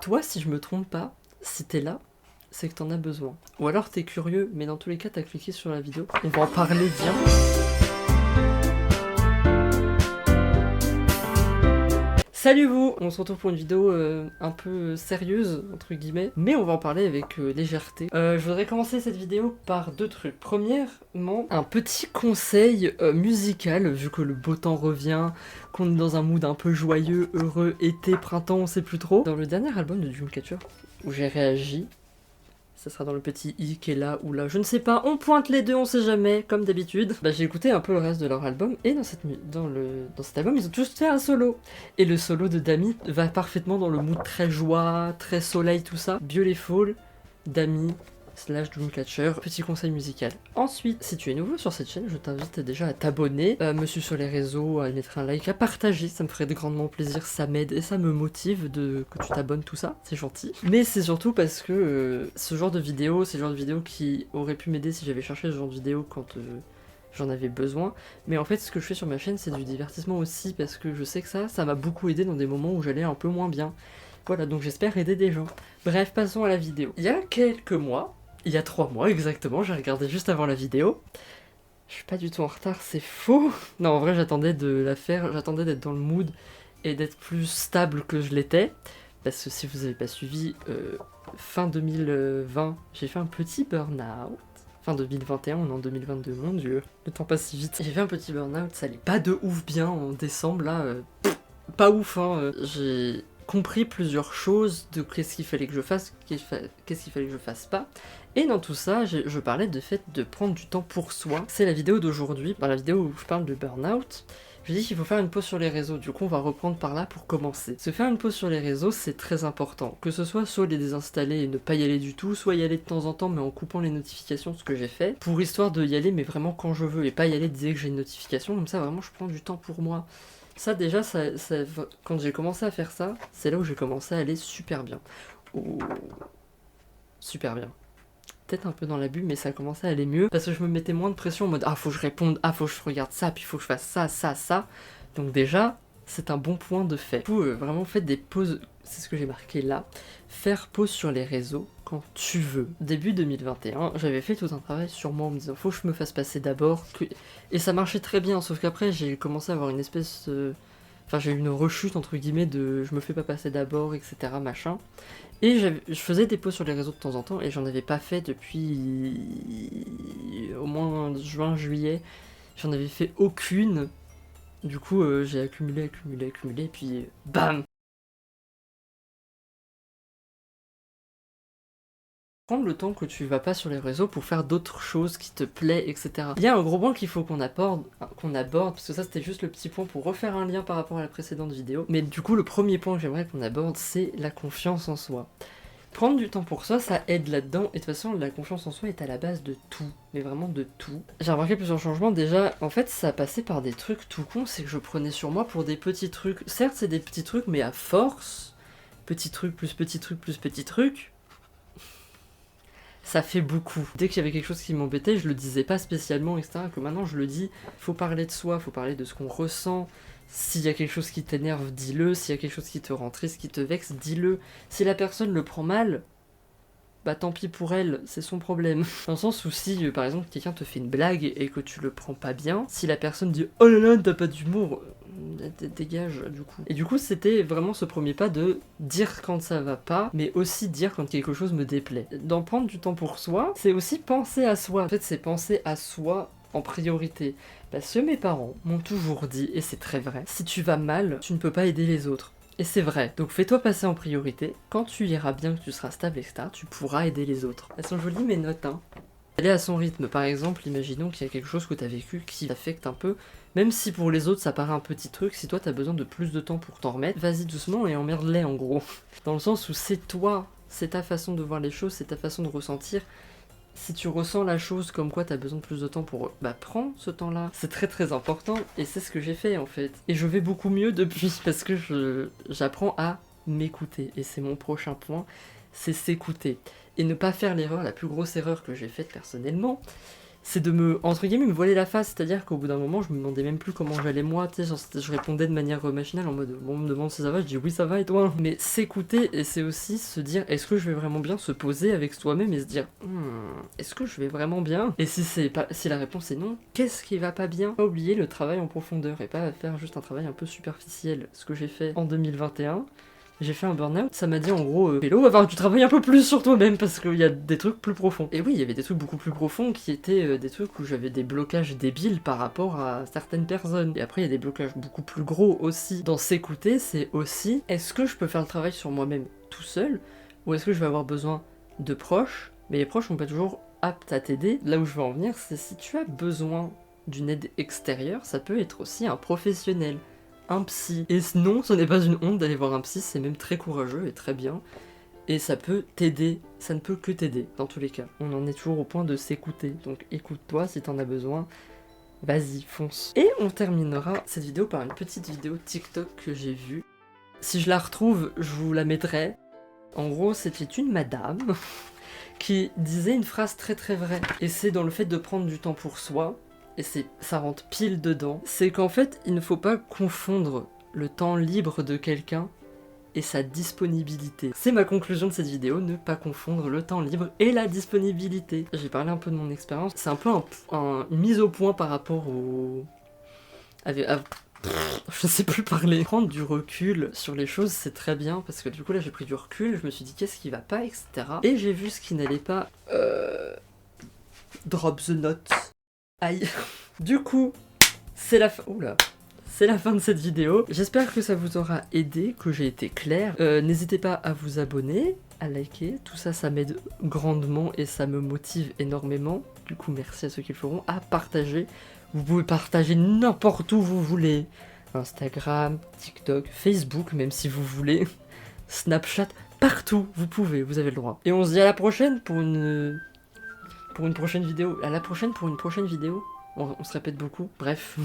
Toi, si je me trompe pas, si t'es là, c'est que t'en as besoin. Ou alors t'es curieux, mais dans tous les cas, t'as cliqué sur la vidéo. On va en parler, viens. Salut vous! On se retrouve pour une vidéo un peu sérieuse, entre guillemets, mais on va en parler avec légèreté. Je voudrais commencer cette vidéo par deux trucs. Premièrement, un petit conseil musical, vu que le beau temps revient, qu'on est dans un mood un peu joyeux, heureux, été, printemps, on sait plus trop. Dans le dernier album de Dreamcatcher, où j'ai réagi, ça sera dans le petit i qui est là ou là, je ne sais pas, on pointe les deux, on sait jamais, comme d'habitude. Bah j'ai écouté un peu le reste de leur album, et dans cet album, ils ont tous fait un solo. Et le solo de Dami va parfaitement dans le mood très joie, très soleil, tout ça. Beautiful, Dami, / Dreamcatcher, petit conseil musical. Ensuite, si tu es nouveau sur cette chaîne, je t'invite déjà à t'abonner, à me suivre sur les réseaux, à mettre un like, à partager, ça me ferait grandement plaisir, ça m'aide et ça me motive que tu t'abonnes, tout ça, c'est gentil. Mais c'est surtout parce que ce genre de vidéo, c'est le genre de vidéo qui aurait pu m'aider si j'avais cherché ce genre de vidéo quand j'en avais besoin. Mais en fait, ce que je fais sur ma chaîne, c'est du divertissement aussi, parce que je sais que ça m'a beaucoup aidé dans des moments où j'allais un peu moins bien. Voilà, donc j'espère aider des gens. Bref, passons à la vidéo. Il y a quelques mois, il y a 3 mois exactement, j'ai regardé juste avant la vidéo. Je suis pas du tout en retard, c'est faux. Non, en vrai, j'attendais de la faire, j'attendais d'être dans le mood et d'être plus stable que je l'étais. Parce que si vous avez pas suivi, fin 2020, j'ai fait un petit burn-out. Fin 2021, on est en 2022, mon dieu, le temps passe si vite. J'ai fait un petit burn-out, ça allait pas de ouf bien en décembre, là, pas ouf, hein. J'ai compris plusieurs choses de qu'est-ce qu'il fallait que je fasse, qu'est-ce qu'il fallait que je fasse pas. Et dans tout ça, je parlais de fait de prendre du temps pour soi. C'est la vidéo d'aujourd'hui, dans la vidéo où je parle de burn-out. Je dis qu'il faut faire une pause sur les réseaux, du coup on va reprendre par là pour commencer. Se faire une pause sur les réseaux, c'est très important. Que ce soit les désinstaller et ne pas y aller du tout, soit y aller de temps en temps mais en coupant les notifications, ce que j'ai fait, pour histoire de y aller mais vraiment quand je veux, et pas y aller dès que j'ai une notification, comme ça vraiment je prends du temps pour moi. Ça déjà, quand j'ai commencé à faire ça, c'est là où j'ai commencé à aller super bien. Oh, super bien. Peut-être un peu dans l'abus, mais ça a commencé à aller mieux, parce que je me mettais moins de pression en mode « Ah, faut que je réponde, ah, faut que je regarde ça, puis faut que je fasse ça, ça, ça ». Donc déjà, c'est un bon point de fait. Du coup, vraiment, faites des pauses, c'est ce que j'ai marqué là. Faire pause sur les réseaux quand tu veux. Début 2021, j'avais fait tout un travail sur moi en me disant « Faut que je me fasse passer d'abord ». Et ça marchait très bien, sauf qu'après, j'ai commencé à avoir une espèce... Enfin, j'ai eu une rechute, entre guillemets, de « je me fais pas passer d'abord », etc., machin. Et je faisais des pauses sur les réseaux de temps en temps, et j'en avais pas fait depuis au moins juin, juillet. J'en avais fait aucune. Du coup, j'ai accumulé, et puis BAM! Prendre le temps que tu vas pas sur les réseaux pour faire d'autres choses qui te plaît, etc. Il y a un gros point qu'il faut qu'on aborde, parce que ça c'était juste le petit point pour refaire un lien par rapport à la précédente vidéo. Mais du coup, le premier point que j'aimerais qu'on aborde, c'est la confiance en soi. Prendre du temps pour soi, ça aide là-dedans, et de toute façon, la confiance en soi est à la base de tout, mais vraiment de tout. J'ai remarqué plusieurs changements, déjà, en fait, ça passait par des trucs tout cons, c'est que je prenais sur moi pour des petits trucs. Certes, c'est des petits trucs, mais à force, petits trucs plus petits trucs plus petits trucs, ça fait beaucoup. Dès qu'il y avait quelque chose qui m'embêtait, je le disais pas spécialement, etc. Que maintenant je le dis, faut parler de soi, faut parler de ce qu'on ressent. S'il y a quelque chose qui t'énerve, dis-le. S'il y a quelque chose qui te rend triste, qui te vexe, dis-le. Si la personne le prend mal, bah tant pis pour elle, c'est son problème. Dans le sens où si, par exemple, quelqu'un te fait une blague et que tu le prends pas bien, si la personne dit « Oh là là, t'as pas d'humour », dégage, du coup. Et du coup, c'était vraiment ce premier pas de dire quand ça va pas, mais aussi dire quand quelque chose me déplaît. D'en prendre du temps pour soi, c'est aussi penser à soi. En fait, c'est penser à soi en priorité. Parce que mes parents m'ont toujours dit, et c'est très vrai, si tu vas mal, tu ne peux pas aider les autres. Et c'est vrai, donc fais-toi passer en priorité, quand tu iras bien, que tu seras stable, etc., tu pourras aider les autres. Elles sont jolies mes notes, hein. Aller à son rythme, par exemple, imaginons qu'il y a quelque chose que t'as vécu qui t'affecte un peu, même si pour les autres ça paraît un petit truc, si toi t'as besoin de plus de temps pour t'en remettre, vas-y doucement et emmerde-les en gros. Dans le sens où c'est toi, c'est ta façon de voir les choses, c'est ta façon de ressentir. Si tu ressens la chose comme quoi t'as besoin de plus de temps pour... Bah prends ce temps-là. C'est très très important, et c'est ce que j'ai fait en fait. Et je vais beaucoup mieux depuis, parce que j'apprends à m'écouter. Et c'est mon prochain point, c'est s'écouter. Et ne pas faire l'erreur, la plus grosse erreur que j'ai faite personnellement, c'est de me, entre guillemets, me voiler la face, c'est-à-dire qu'au bout d'un moment, je me demandais même plus comment j'allais moi, tu sais, genre, je répondais de manière machinale en mode, bon, on me demande si ça va, je dis oui ça va et toi. Mais s'écouter, et c'est aussi se dire, est-ce que je vais vraiment bien, se poser avec soi-même et se dire, est-ce que je vais vraiment bien? Et si la réponse est non, qu'est-ce qui va pas bien? Pas oublier le travail en profondeur et pas faire juste un travail un peu superficiel, ce que j'ai fait en 2021. J'ai fait un burn-out, ça m'a dit en gros, Hello, va falloir que tu travailles un peu plus sur toi-même parce qu'il y a des trucs plus profonds. Et oui, il y avait des trucs beaucoup plus profonds qui étaient des trucs où j'avais des blocages débiles par rapport à certaines personnes. Et après, il y a des blocages beaucoup plus gros aussi. Dans s'écouter, c'est aussi, est-ce que je peux faire le travail sur moi-même tout seul ou est-ce que je vais avoir besoin de proches? Mais les proches sont pas toujours aptes à t'aider. Là où je veux en venir, c'est si tu as besoin d'une aide extérieure, ça peut être aussi un professionnel. Un psy. Et non, ce n'est pas une honte d'aller voir un psy, c'est même très courageux et très bien. Et ça peut t'aider, ça ne peut que t'aider, dans tous les cas. On en est toujours au point de s'écouter, donc écoute-toi si t'en as besoin, vas-y, fonce. Et on terminera cette vidéo par une petite vidéo TikTok que j'ai vue. Si je la retrouve, je vous la mettrai. En gros, c'était une madame qui disait une phrase très très vraie. Et c'est dans le fait de prendre du temps pour soi, et ça rentre pile dedans, c'est qu'en fait, il ne faut pas confondre le temps libre de quelqu'un et sa disponibilité. C'est ma conclusion de cette vidéo, ne pas confondre le temps libre et la disponibilité. J'ai parlé un peu de mon expérience, c'est un peu une mise au point par rapport au... je sais plus parler. Prendre du recul sur les choses, c'est très bien, parce que du coup là j'ai pris du recul, je me suis dit qu'est-ce qui va pas, etc. Et j'ai vu ce qui n'allait pas. Drop the note. Aïe. Du coup, c'est la fin. Oula. C'est la fin de cette vidéo. J'espère que ça vous aura aidé, que j'ai été clair. N'hésitez pas à vous abonner, à liker. Tout ça, ça m'aide grandement et ça me motive énormément. Du coup, merci à ceux qui le feront. À partager. Vous pouvez partager n'importe où vous voulez. Instagram, TikTok, Facebook, même si vous voulez. Snapchat, partout. Vous pouvez, vous avez le droit. Et on se dit à la prochaine pour une prochaine vidéo. À la prochaine pour une prochaine vidéo. On se répète beaucoup. Bref.